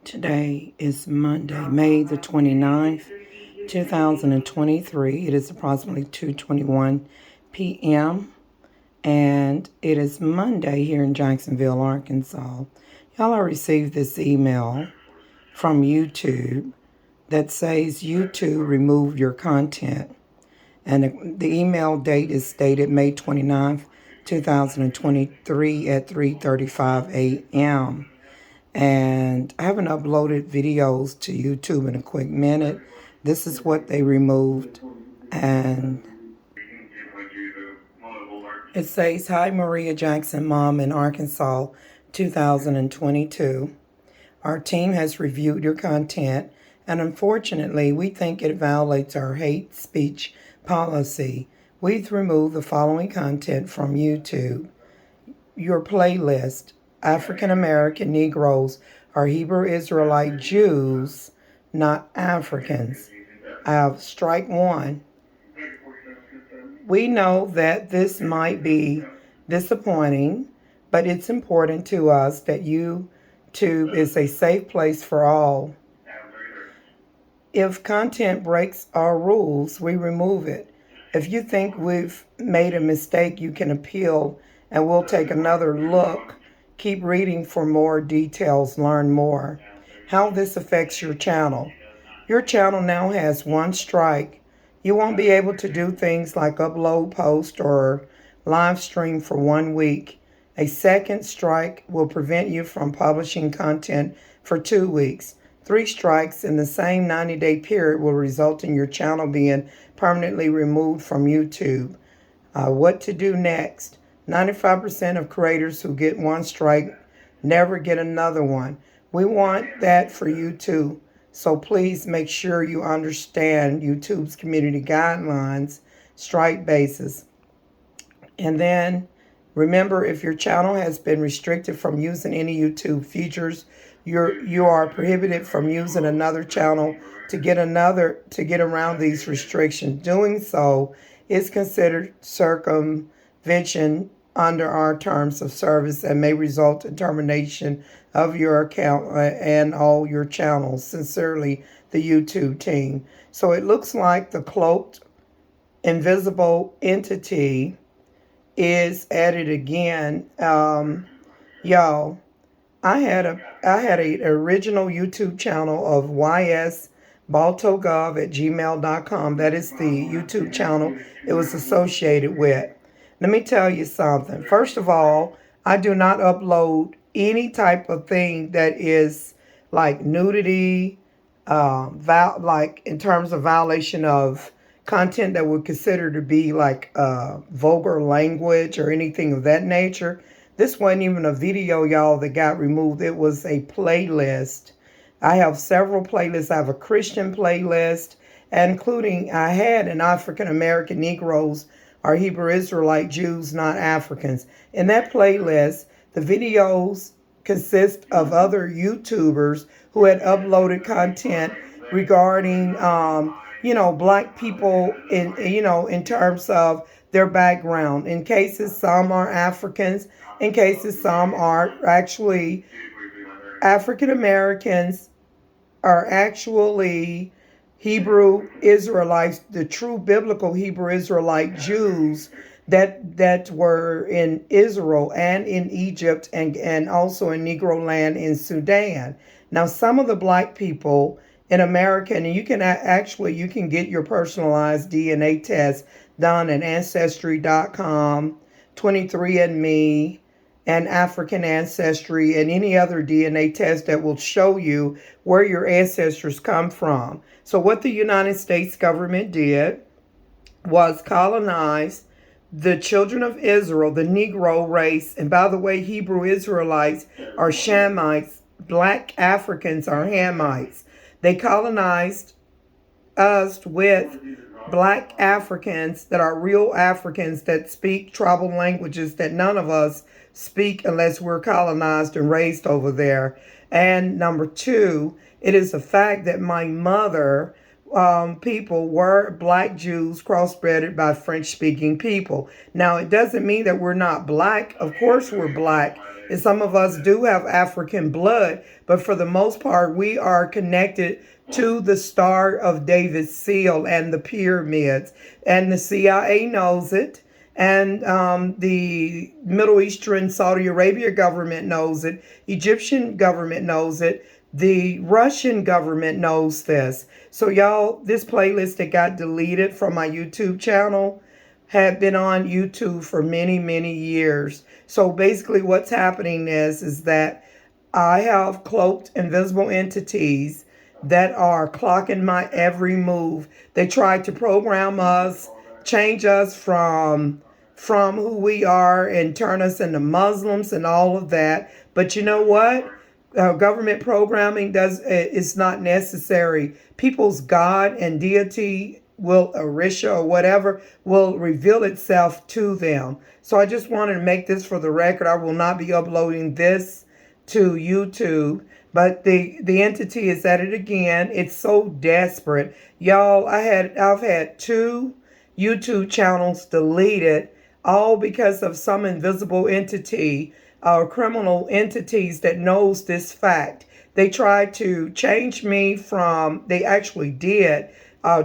Today is Monday, May the 29th, 2023. It is approximately 2:21 p.m. and it is Monday here in Jacksonville, Arkansas. Y'all, I received this email from YouTube that says YouTube removed your content. And the email date is stated May 29th, 2023 at 3:35 a.m. And I haven't uploaded videos to YouTube in a quick minute. This is what they removed. And it says, "Hi, Maria Jackson, Mom in Arkansas, 2022. Our team has reviewed your content, and unfortunately, we think it violates our hate speech policy. We've removed the following content from YouTube. Your playlist, African American Negroes are Hebrew Israelite Jews, not Africans. I have strike one. We know that this might be disappointing, but it's important to us that YouTube is a safe place for all. If content breaks our rules, we remove it. If you think we've made a mistake, you can appeal and we'll take another look. Keep reading for more details, learn more. How this affects your channel. Your channel now has one strike. You won't be able to do things like upload, post, or live stream for 1 week. A second strike will prevent you from publishing content for 2 weeks. 3 strikes in the same 90-day period will result in your channel being permanently removed from YouTube. What to do next? 95% of creators who get one strike never get another one. We want that for you too. So please make sure you understand YouTube's community guidelines, strike basis. And then remember, if your channel has been restricted from using any YouTube features, you are prohibited from using another channel to get around these restrictions. Doing so is considered circumvention under our terms of service and may result in termination of your account and all your channels. Sincerely, the YouTube team. So it looks like the cloaked, invisible entity is at it again. Y'all, I had a original YouTube channel of ysbaltogov@gmail.com. That is the YouTube channel it was associated with. Let me tell you something. First of all, I do not upload any type of thing that is like nudity, like in terms of violation of content that would consider to be like vulgar language or anything of that nature. This wasn't even a video, y'all, that got removed. It was a playlist. I have several playlists. I have a Christian playlist, including I had an African American Negroes are Hebrew Israelite Jews, not Africans. In that playlist, the videos consist of other YouTubers who had uploaded content regarding, black people in terms of their background. In cases, some are Africans. In cases, some are actually African Americans, are actually Hebrew Israelites, the true biblical Hebrew Israelite Jews that were in Israel and in Egypt and also in Negro land in Sudan. Now, some of the black people in America, and you can get your personalized DNA test done at Ancestry.com, 23andMe, and African Ancestry, and any other DNA test that will show you where your ancestors come from. So what the United States government did was colonize the children of Israel, the Negro race. And by the way, Hebrew Israelites are Shamites. Black Africans are Hamites. They colonized us with black Africans that are real Africans that speak tribal languages that none of us speak unless we're colonized and raised over there. And number two, it is a fact that my mother people were black Jews crossbred by French-speaking people. Now, it doesn't mean that we're not black. Of course we're black. And some of us do have African blood, but for the most part, we are connected to the Star of David's seal and the pyramids. And the CIA knows it. And the Middle Eastern Saudi Arabia government knows it. Egyptian government knows it. The Russian government knows this. So y'all, this playlist that got deleted from my YouTube channel had been on YouTube for many, many years. So basically what's happening is that I have cloaked invisible entities that are clocking my every move. They tried to program us, change us from who we are and turn us into Muslims and all of that. But you know what? Government programming is not necessary. People's God and deity will, Orisha or whatever, will reveal itself to them. So I just wanted to make this for the record. I will not be uploading this to YouTube, but the entity is at it again. It's so desperate. Y'all, I've had 2 YouTube channels deleted, all because of some invisible entity or criminal entities that knows this fact. They tried to change me from, they actually did,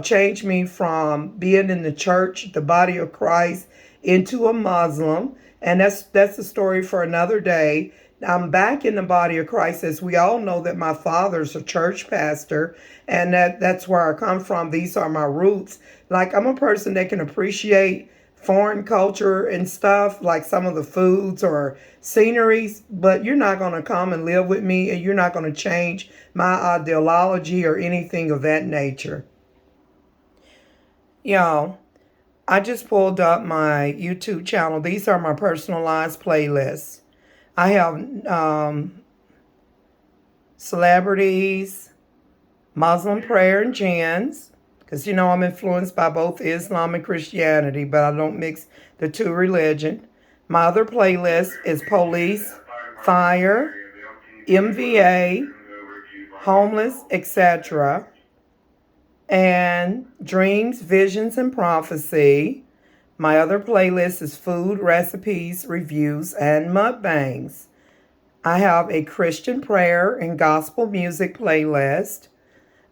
change me from being in the church, the body of Christ, into a Muslim. And that's a story for another day. I'm back in the body of Christ, as we all know that my father's a church pastor, and that's where I come from. These are my roots. Like, I'm a person that can appreciate foreign culture and stuff, like some of the foods or sceneries, but you're not going to come and live with me, and you're not going to change my ideology or anything of that nature. Y'all, I just pulled up my YouTube channel. These are my personalized playlists. I have celebrities, Muslim prayer and jins, because you know I'm influenced by both Islam and Christianity, but I don't mix the 2 religions. My other playlist is police, fire, MVA, homeless, etc., and dreams, visions, and prophecy. My other playlist is food, recipes, reviews, and mukbangs. I have a Christian prayer and gospel music playlist.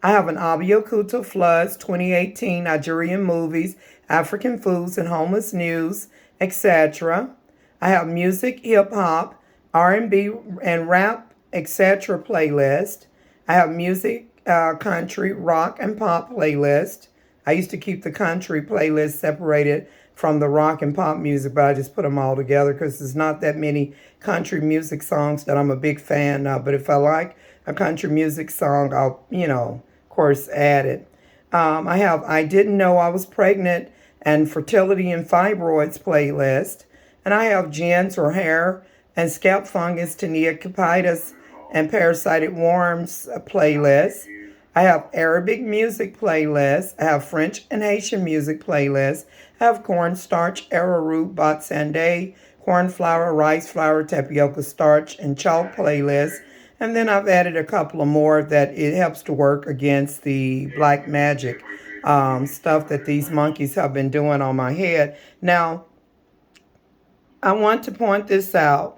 I have an Abiyokuta Floods 2018 Nigerian movies, African foods, and homeless news, etc. I have music, hip-hop, R&B, and rap, etc. playlist. I have music, country, rock, and pop playlist. I used to keep the country playlist separated from the rock and pop music, but I just put them all together because there's not that many country music songs that I'm a big fan of. But if I like a country music song, I'll, of course, add it. I have I Didn't Know I Was Pregnant and Fertility and Fibroids playlist. And I have gins or hair and scalp fungus, tinea cupitis, and parasitic worms playlist. I have Arabic music playlist. I have French and Haitian music playlist. I have cornstarch, arrowroot, batsande, corn flour, rice flour, tapioca starch, and chalk playlist. And then I've added a couple of more that it helps to work against the black magic stuff that these monkeys have been doing on my head. Now, I want to point this out.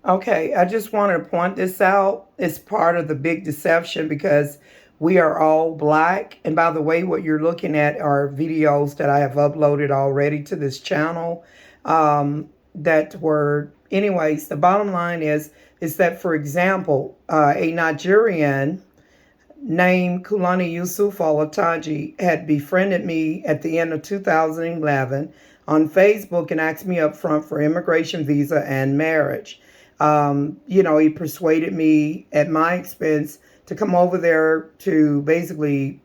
Okay, I just wanted to point this out. It's part of the big deception because we are all black. And by the way, what you're looking at are videos that I have uploaded already to this channel that were, anyways, the bottom line is that, for example, a Nigerian named Kulani Yusuf Olatunji had befriended me at the end of 2011 on Facebook and asked me up front for immigration visa and marriage. He persuaded me at my expense to come over there to basically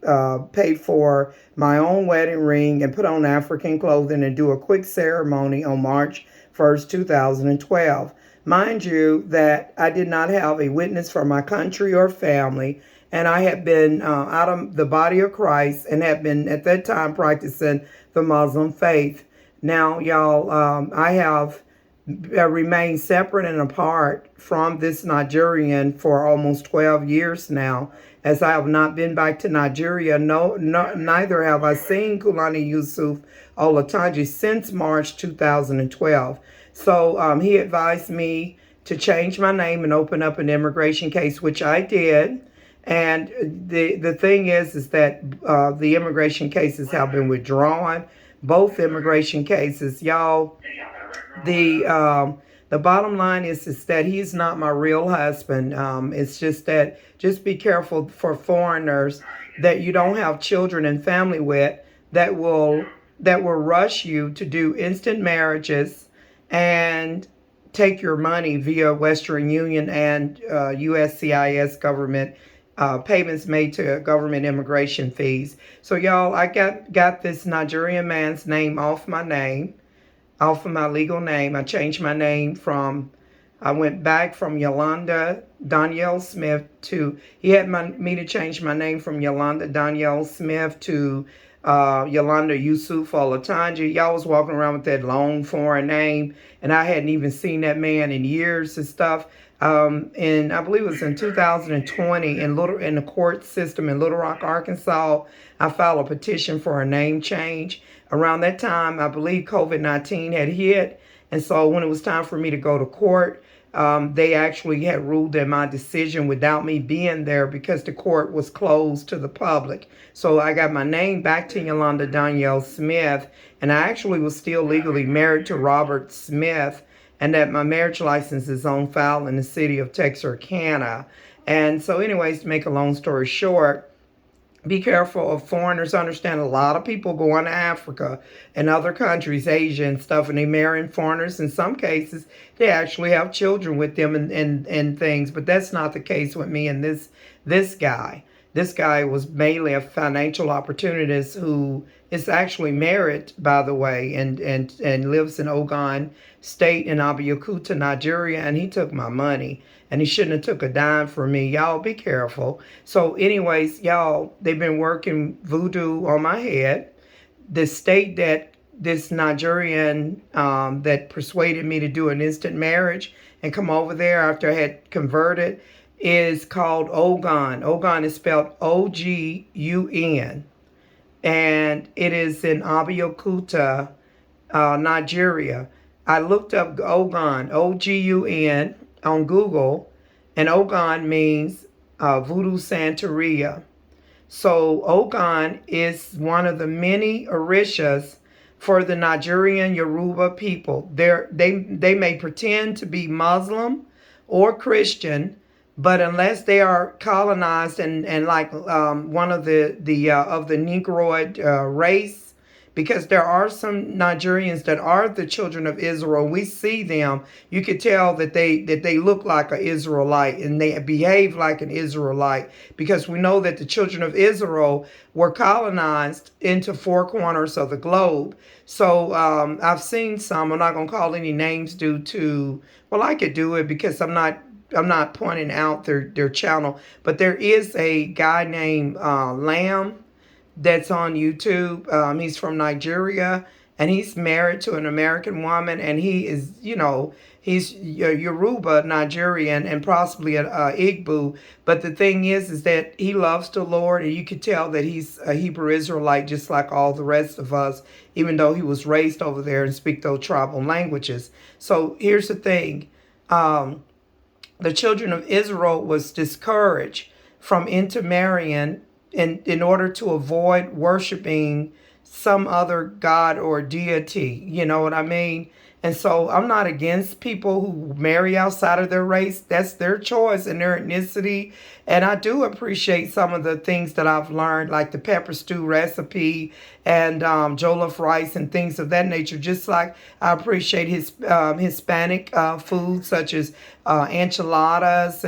pay for my own wedding ring and put on African clothing and do a quick ceremony on March 1st, 2012. Mind you that I did not have a witness from my country or family, and I had been out of the body of Christ and had been at that time practicing the Muslim faith. Now, y'all, I have remained separate and apart from this Nigerian for almost 12 years now, as I have not been back to Nigeria. Neither have I seen Kulani Yusuf Olatunji since March 2012. So he advised me to change my name and open up an immigration case, which I did. And the thing is that the immigration cases have been withdrawn. Both immigration cases, y'all. The um, the bottom line is that he's not my real husband. It's just that just be careful for foreigners that you don't have children and family with that will rush you to do instant marriages and take your money via Western Union and USCIS government payments made to government immigration fees. So y'all, I got this Nigerian man's name off of my legal name. I changed my name I went back from Yolanda Danielle Smith to, he had me to change my name from Yolanda Danielle Smith to Yolanda Yusuf Olatanji. Y'all was walking around with that long foreign name, and I hadn't even seen that man in years and stuff. And I believe it was in 2020 in the court system in Little Rock, Arkansas. I filed a petition for a name change. Around that time, I believe COVID-19 had hit, and so when it was time for me to go to court, they actually had ruled in my decision without me being there because the court was closed to the public. So I got my name back to Yolanda Danielle Smith, and I actually was still legally married to Robert Smith, and that my marriage license is on file in the city of Texarkana. And so anyways, to make a long story short, be careful of foreigners. Understand a lot of people going to Africa and other countries, Asia and stuff, and they marrying foreigners. In some cases, they actually have children with them and things. But that's not the case with me and this guy. This guy was mainly a financial opportunist who is actually married, by the way, and lives in Ogun State in Abeokuta, Nigeria, and he took my money. And he shouldn't have took a dime from me. Y'all be careful. So anyways, y'all, they've been working voodoo on my head. The state that this Nigerian that persuaded me to do an instant marriage and come over there after I had converted is called Ogun. Ogun is spelled Ogun. And it is in Abeokuta, Nigeria. I looked up Ogun, Ogun, on Google, and Ogun means Voodoo Santeria. So Ogun is one of the many orishas for the Nigerian Yoruba people. They may pretend to be Muslim or Christian, but unless they are colonized and like one of the Negroid race, because there are some Nigerians that are the children of Israel. We see them. You could tell that they look like an Israelite and they behave like an Israelite, because we know that the children of Israel were colonized into four corners of the globe. So I've seen some. I'm not going to call any names due to, well, I could do it because I'm not pointing out their channel, but there is a guy named Lamb that's on YouTube. He's from Nigeria, and he's married to an American woman, and he is, he's Yoruba, Nigerian, and possibly an Igbo. But the thing is that he loves the Lord, and you could tell that he's a Hebrew Israelite, just like all the rest of us, even though he was raised over there and speak those tribal languages. So here's the thing. The children of Israel was discouraged from intermarrying in order to avoid worshiping some other god or deity. You know what I mean? And so I'm not against people who marry outside of their race. That's their choice and their ethnicity. And I do appreciate some of the things that I've learned, like the pepper stew recipe and jollof rice and things of that nature. Just like I appreciate his Hispanic food, such as enchiladas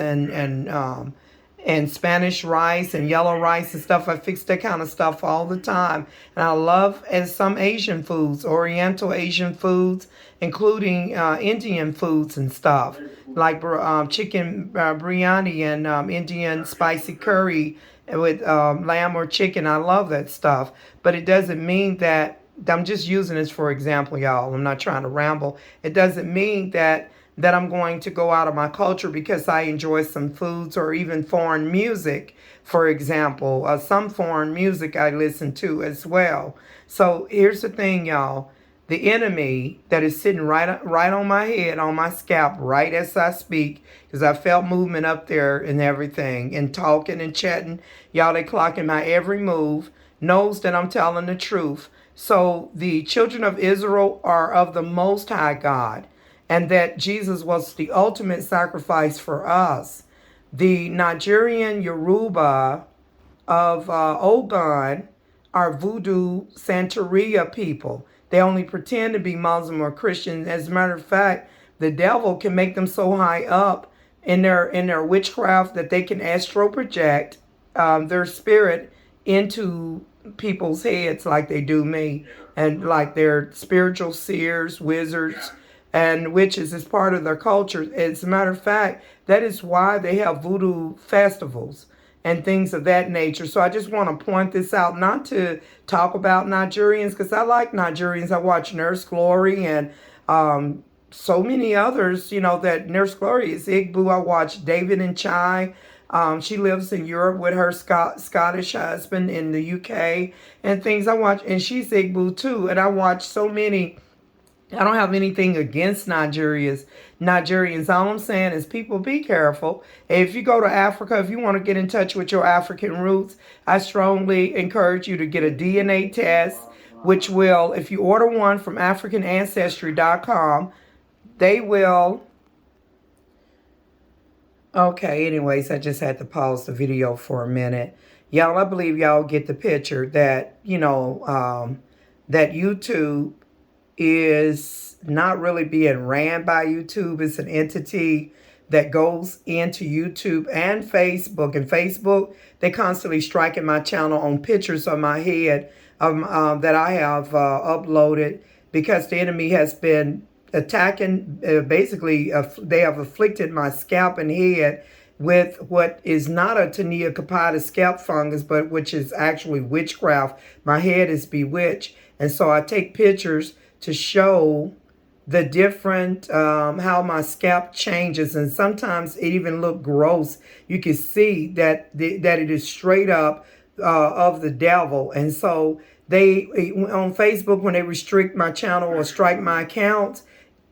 and Spanish rice and yellow rice and stuff. I fix that kind of stuff all the time. And I love some Asian foods, Oriental Asian foods, including Indian foods and stuff, like chicken biryani and Indian spicy curry with lamb or chicken. I love that stuff. But it doesn't mean that, I'm just using this for example, y'all. I'm not trying to ramble. It doesn't mean that I'm going to go out of my culture because I enjoy some foods or even foreign music, for example. Some foreign music I listen to as well. So here's the thing, y'all. the enemy that is sitting right on my head, on my scalp, right as I speak, because I felt movement up there and everything, and talking and chatting. Y'all, they clocking my every move, knows that I'm telling the truth. So the children of Israel are of the Most High God, and that Jesus was the ultimate sacrifice for us. The Nigerian Yoruba of Ogun are Voodoo Santeria people. They only pretend to be Muslim or Christian. As a matter of fact, the devil can make them so high up in their witchcraft that they can astral project their spirit into people's heads like they do me, and like they're spiritual seers, wizards, and witches is part of their culture. As a matter of fact, that is why they have voodoo festivals and things of that nature. So I just want to point this out, not to talk about Nigerians, because I like Nigerians. I watch Nurse Glory and so many others, that Nurse Glory is Igbo. I watch David and Chai. She lives in Europe with her Scottish husband in the UK and things. I watch, and she's Igbo too. And I watch so many. I don't have anything against Nigerians. All I'm saying is, people, be careful. If you go to Africa, if you want to get in touch with your African roots, I strongly encourage you to get a DNA test, which will, if you order one from AfricanAncestry.com, they will. Okay, anyways, I just had to pause the video for a minute. Y'all, I believe y'all get the picture that, that YouTube is not really being ran by YouTube. It's an entity that goes into YouTube and Facebook. And Facebook, they constantly striking my channel on pictures of my head that I have uploaded, because the enemy has been attacking. Basically, they have afflicted my scalp and head with what is not a Tinea capita scalp fungus, but which is actually witchcraft. My head is bewitched. And so I take pictures to show the different, how my scalp changes. And sometimes it even look gross. You can see that that it is straight up of the devil. And so they, on Facebook, when they restrict my channel or strike my accounts,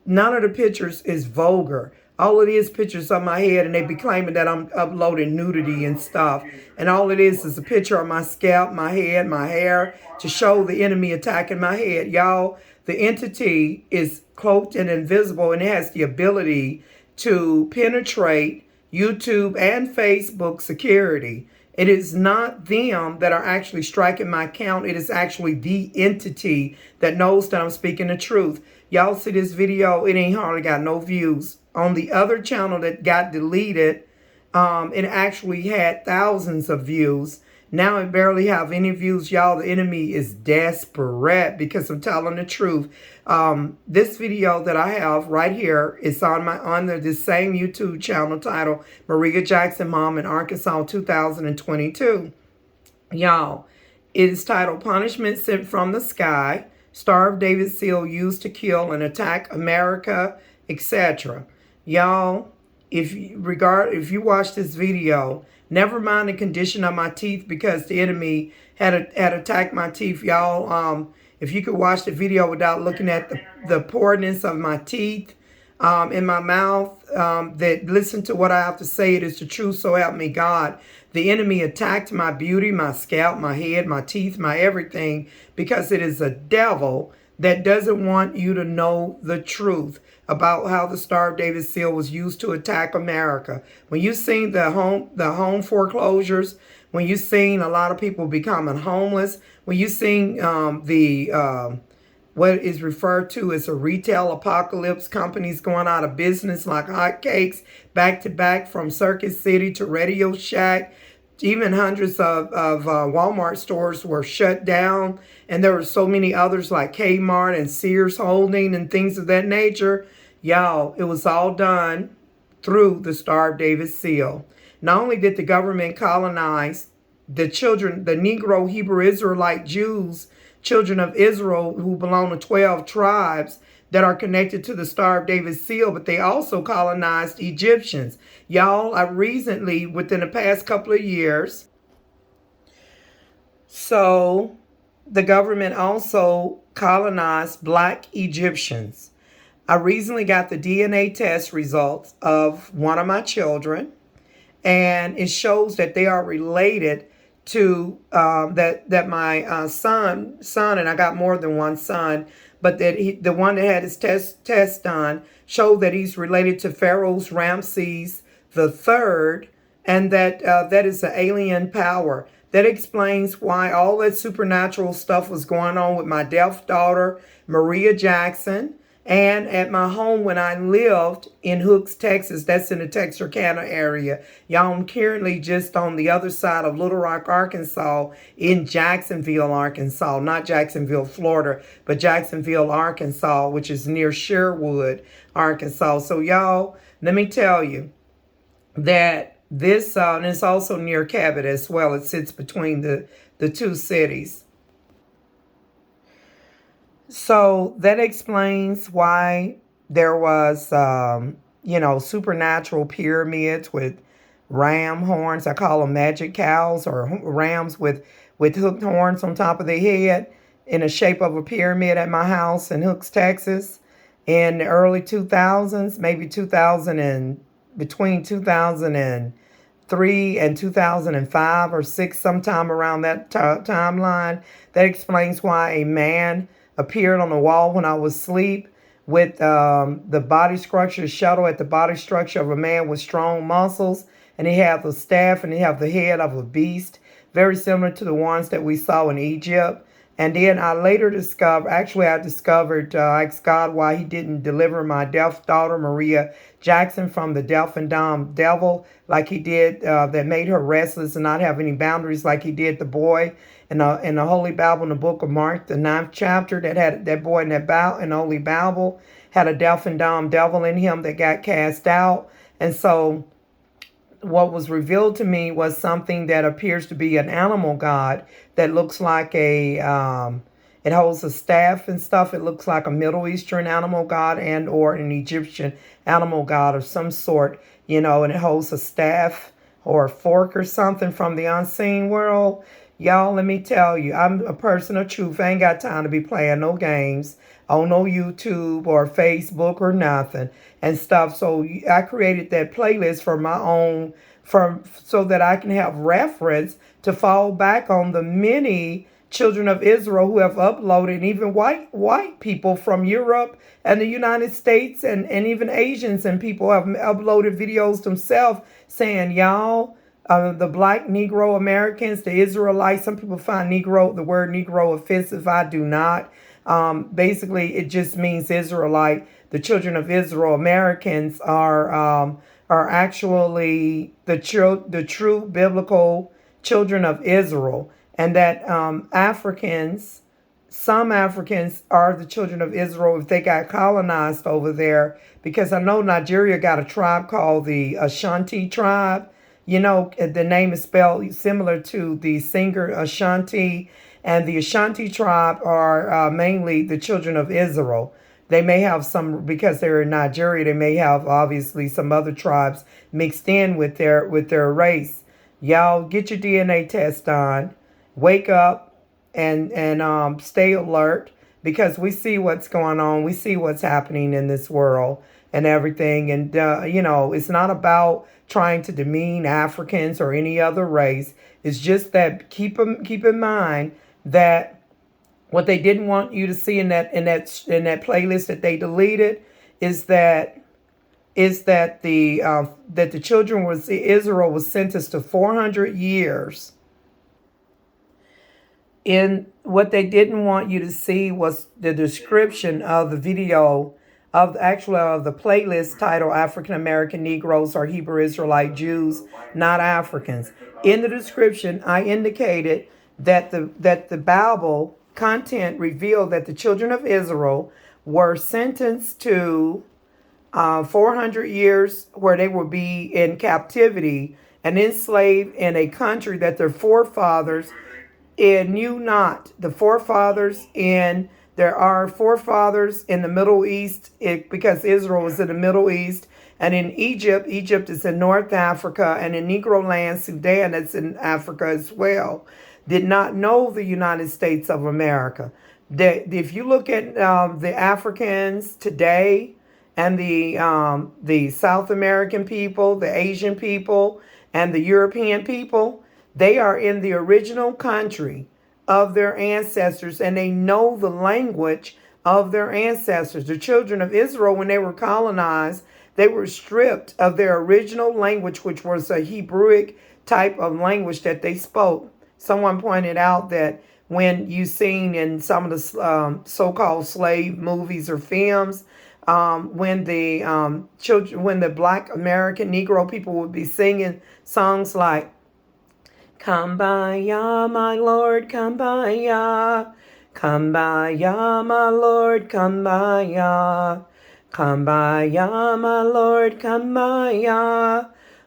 none of the pictures is vulgar. All it is pictures of my head, and they be claiming that I'm uploading nudity and stuff. And all it is a picture of my scalp, my head, my hair, to show the enemy attacking my head. Y'all, the entity is cloaked and invisible, and it has the ability to penetrate YouTube and Facebook security. It is not them that are actually striking my account. It is actually the entity that knows that I'm speaking the truth. Y'all see this video, it ain't hardly got no views. On the other channel that got deleted, it actually had thousands of views. Now it barely have any views. Y'all, the enemy is desperate because I'm telling the truth. This video that I have right here is under the same YouTube channel titled Maria Jackson Mom in Arkansas 2022. Y'all, it is titled Punishment Sent from the Sky, Star of David Seal Used to Kill and Attack America, etc. Y'all, if you watch this video, never mind the condition of my teeth, because the enemy had attacked my teeth. Y'all, if you could watch the video without looking at the poorness of my teeth in my mouth, that listen to what I have to say. It is the truth, so help me God. The enemy attacked my beauty, my scalp, my head, my teeth, my everything, because it is a devil that doesn't want you to know the truth about how the Star of David seal was used to attack America. When you seen the home foreclosures, when you seen a lot of people becoming homeless, when you seen what is referred to as a retail apocalypse, companies going out of business like hotcakes, back to back, from Circuit City to Radio Shack. Even hundreds of Walmart stores were shut down. And there were so many others like Kmart and Sears Holding and things of that nature. Y'all, it was all done through the Star of David seal. Not only did the government colonize the children, the Negro Hebrew Israelite Jews, children of Israel who belong to 12 tribes that are connected to the Star of David seal, but they also colonized Egyptians. Y'all, I recently, within the past couple of years, so the government also colonized black Egyptians. I recently got the DNA test results of one of my children, and it shows that they are related to that my son, and I got more than one son, but that the one that had his test done showed that he's related to Pharaoh's Ramses the third, and that that is an alien power. That explains why all that supernatural stuff was going on with my deaf daughter, Maria Jackson, and at my home when I lived in Hooks, Texas. That's in the Texarkana area. Y'all, I'm currently just on the other side of Little Rock, Arkansas, in Jacksonville, Arkansas. Not Jacksonville, Florida, but Jacksonville, Arkansas, which is near Sherwood, Arkansas. So y'all, let me tell you that this, and it's also near Cabot as well. It sits between the two cities. So that explains why there was, supernatural pyramids with ram horns. I call them magic cows, or rams with hooked horns on top of their head in the shape of a pyramid at my house in Hooks, Texas, in the early 2000s, maybe 2000 and between 2003 and 2005 or 6, sometime around that timeline. That explains why a man appeared on the wall when I was asleep with the body structure, shadow at the body structure of a man with strong muscles. And he had the staff and he had the head of a beast, very similar to the ones that we saw in Egypt. And then I later discovered, I asked God why he didn't deliver my deaf daughter, Maria Jackson, from the deaf and dumb devil like he did, that made her restless and not have any boundaries like he did the boy in the Holy Bible, in the book of Mark, the 9th chapter, that had that boy in the Holy Bible had a deaf and dumb devil in him that got cast out. And so what was revealed to me was something that appears to be an animal god that looks like it holds a staff and stuff. It looks like a Middle Eastern animal god and or an Egyptian animal god of some sort, and it holds a staff or a fork or something from the unseen world. Y'all, let me tell you, I'm a person of truth. I ain't got time to be playing no games on no YouTube or Facebook or nothing and stuff. So I created that playlist for my own, so that I can have reference to fall back on the many children of Israel who have uploaded, and even white people from Europe and the United States, and even Asians and people have uploaded videos themselves saying, y'all, the black Negro Americans, the Israelites. Some people find the word Negro offensive. I do not. Basically, it just means Israelite. The children of Israel Americans are actually the true biblical children of Israel, and that some Africans are the children of Israel if they got colonized over there. Because I know Nigeria got a tribe called the Ashanti tribe. The name is spelled similar to the singer Ashanti, and the Ashanti tribe are mainly the children of Israel. They may have some, because they're in Nigeria, they may have obviously some other tribes mixed in with their race. Y'all, get your DNA test done. Wake up and stay alert, because we see what's going on. We see what's happening in this world and everything. And, it's not about trying to demean Africans or any other race. It's just that keep in mind that what they didn't want you to see in that playlist that they deleted is that the children Israel was sentenced to 400 years. In what they didn't want you to see was the description of the video of the playlist titled African American Negroes or Hebrew Israelite Jews, not Africans. In the description, I indicated that the Bible content revealed that the children of Israel were sentenced to 400 years where they would be in captivity and enslaved in a country that their forefathers knew not. There are forefathers in the Middle East, because Israel was in the Middle East, and in Egypt is in North Africa, and in Negro land, Sudan, that's in Africa as well. did not know the United States of America. That if you look at the Africans today and the South American people, the Asian people, and the European people, they are in the original country of their ancestors, and they know the language of their ancestors. The children of Israel, when they were colonized, they were stripped of their original language, which was a Hebrewic type of language that they spoke. Someone pointed out that when you seen in some of the so-called slave movies or films, when the children, when the Black American Negro people would be singing songs like "Come by ya, my Lord, come by ya. Come by ya, my Lord, come by ya. Come by ya, my Lord, come by ya.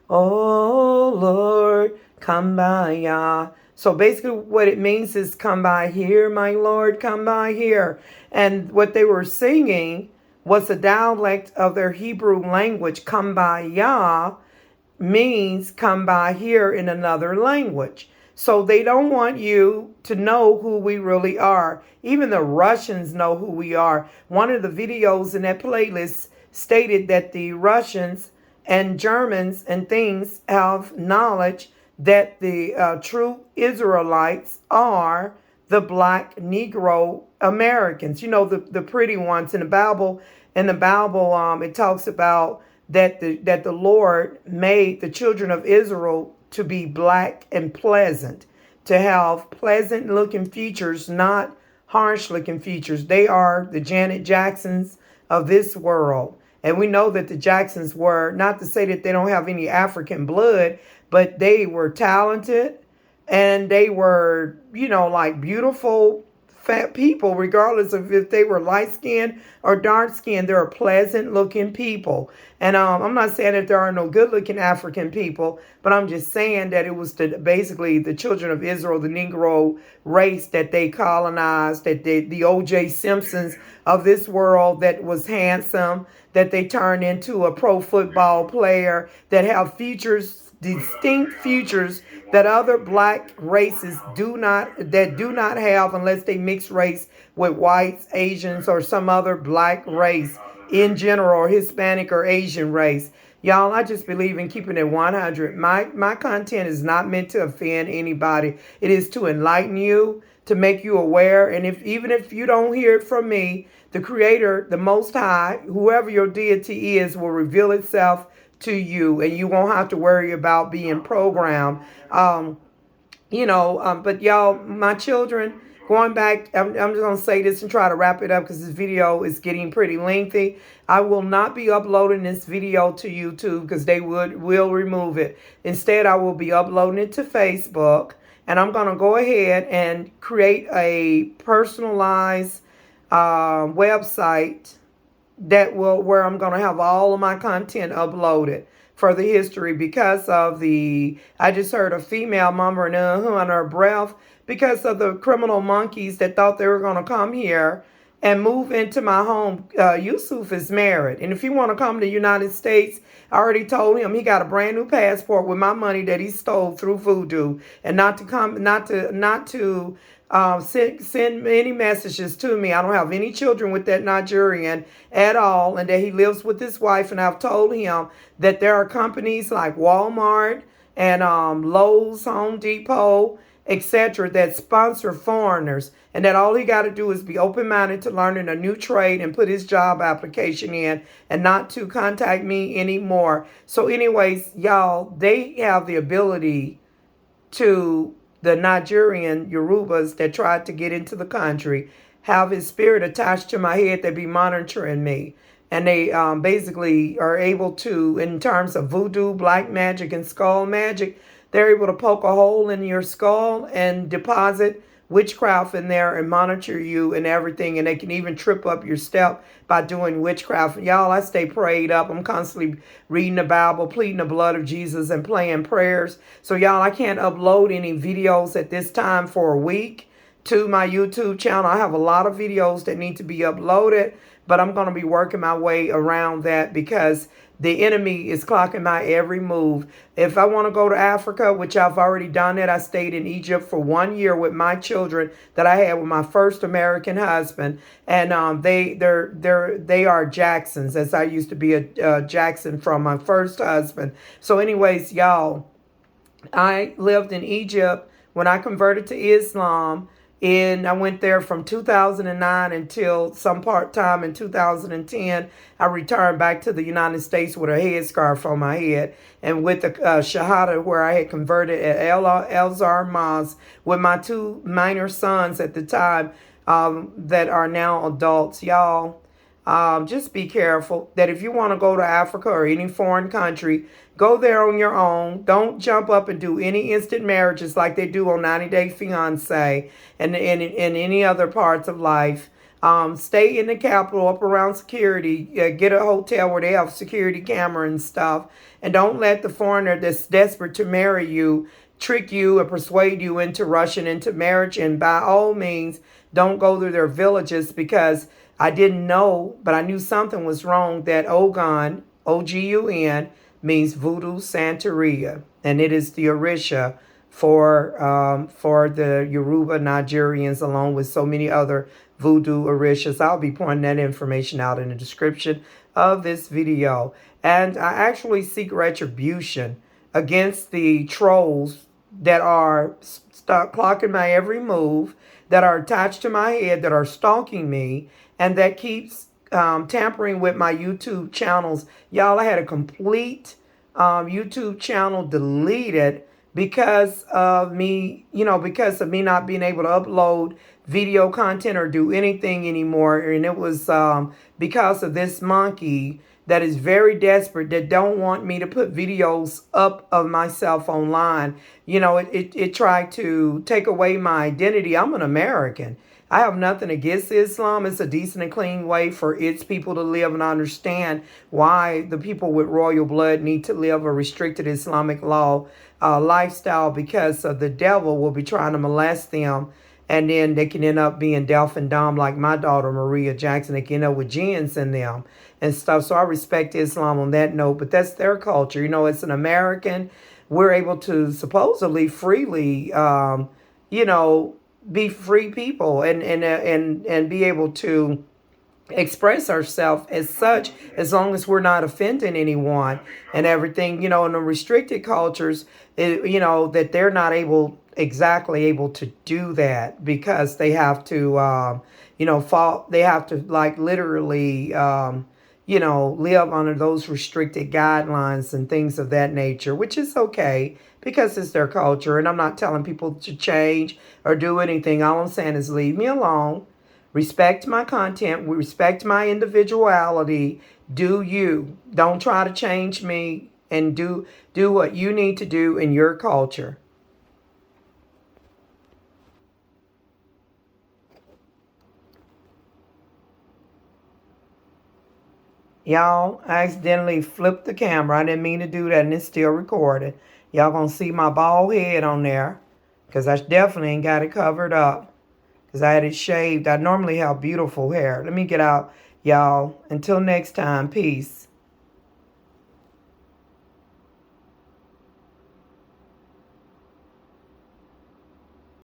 Oh Lord, come by ya." So basically what it means is come by here, my Lord, come by here. And what they were singing was a dialect of their Hebrew language. Come by ya means come by here in another language. So they don't want you to know who we really are. Even the Russians know who we are. One of the videos in that playlist stated that the Russians and Germans and things have knowledge that the true Israelites are the Black Negro Americans. You know, the pretty ones in the Bible. In the Bible, it talks about that the Lord made the children of Israel to be black and pleasant, to have pleasant looking features, not harsh looking features. They are the Janet Jacksons of this world. And we know that the Jacksons were, not to say that they don't have any African blood, but they were talented and they were, you know, like beautiful fat people, regardless of if they were light skinned or dark skinned. They're pleasant looking people. And I'm not saying that there are no good looking African people, but I'm just saying that it was basically the children of Israel, the Negro race that they colonized, that the O.J. Simpsons of this world that was handsome, that they turned into a pro football player, that have features, distinct features that other black races do not have unless they mix race with whites, Asians, or some other black race in general, or Hispanic or Asian race. Y'all, I just believe in keeping it 100. My content is not meant to offend anybody. It is to enlighten you, to make you aware. And even if you don't hear it from me, the Creator, the Most High, whoever your deity is, will reveal itself to you, and you won't have to worry about being programmed. But y'all, my children, going back, I'm just going to say this and try to wrap it up because this video is getting pretty lengthy. I will not be uploading this video to YouTube because they will remove it. Instead, I will be uploading it to Facebook, and I'm going to go ahead and create a personalized website where I'm going to have all of my content uploaded for the history, because of I just heard a female mumbling under her breath because of the criminal monkeys that thought they were going to come here and move into my home. Yusuf is married, and if he want to come to the United States, I already told him he got a brand new passport with my money that he stole through voodoo, and not to send any messages to me. I don't have any children with that Nigerian at all, and that he lives with his wife. And I've told him that there are companies like Walmart and Lowe's, Home Depot, etc., that sponsor foreigners, and that all he got to do is be open-minded to learning a new trade and put his job application in, and not to contact me anymore. So anyways, y'all, they have the ability to, the Nigerian Yorubas that tried to get into the country, have his spirit attached to my head. They be monitoring me. And they basically are able to, in terms of voodoo, black magic, and skull magic, they're able to poke a hole in your skull and deposit witchcraft in there and monitor you and everything. And they can even trip up your step by doing witchcraft. Y'all, I stay prayed up. I'm constantly reading the Bible, pleading the blood of Jesus, and playing prayers. So y'all, I can't upload any videos at this time for a week to my YouTube channel. I have a lot of videos that need to be uploaded, but I'm going to be working my way around that, because The enemy is clocking my every move. If I want to go to Africa, which I've already done it, I stayed in Egypt for 1 year with my children that I had with my first American husband, and they are Jacksons, as I used to be a Jackson from my first husband. So, anyways, y'all, I lived in Egypt when I converted to Islam. And I went there from 2009 until some part time in 2010. I returned back to the United States with a headscarf on my head and with the Shahada, where I had converted at El Zar Mosque with my two minor sons at the time, that are now adults. Y'all, just be careful that if you want to go to Africa or any foreign country, go there on your own. Don't jump up and do any instant marriages like they do on 90 Day Fiancé and in any other parts of life. Stay in the capital, up around security. Get a hotel where they have security camera and stuff. And don't let the foreigner that's desperate to marry you trick you and persuade you into rushing into marriage. And by all means, don't go to their villages, because I didn't know, but I knew something was wrong, that Ogun, Ogun, means voodoo Santeria, and it is the Orisha for the Yoruba Nigerians, along with so many other voodoo Orishas. I'll be pointing that information out in the description of this video. And I actually seek retribution against the trolls that are clocking my every move, that are attached to my head, that are stalking me, and that keeps tampering with my YouTube channels. Y'all, I had a complete YouTube channel deleted because of me, because of me not being able to upload video content or do anything anymore. And it was because of this monkey that is very desperate, that don't want me to put videos up of myself online. It tried to take away my identity. I'm an American. I have nothing against Islam. It's a decent and clean way for its people to live, and I understand why the people with royal blood need to live a restricted Islamic law lifestyle, because the devil will be trying to molest them, and then they can end up being deaf and dumb, like my daughter Maria Jackson. They can end up with jinns in them and stuff. So I respect Islam on that note, but that's their culture. It's an American. We're able to supposedly freely, be free people and be able to express ourselves as such, as long as we're not offending anyone and everything. In the restricted cultures, that they're not exactly able to do that, because they have to they have to, like, literally live under those restricted guidelines and things of that nature, which is okay, because it's their culture. And I'm not telling people to change or do anything. All I'm saying is leave me alone. Respect my content. Respect my individuality. Do you. Don't try to change me, and do what you need to do in your culture. Y'all, I accidentally flipped the camera. I didn't mean to do that, and it's still recording. Y'all gonna see my bald head on there, because I definitely ain't got it covered up, because I had it shaved. I normally have beautiful hair. Let me get out, y'all. Until next time, peace.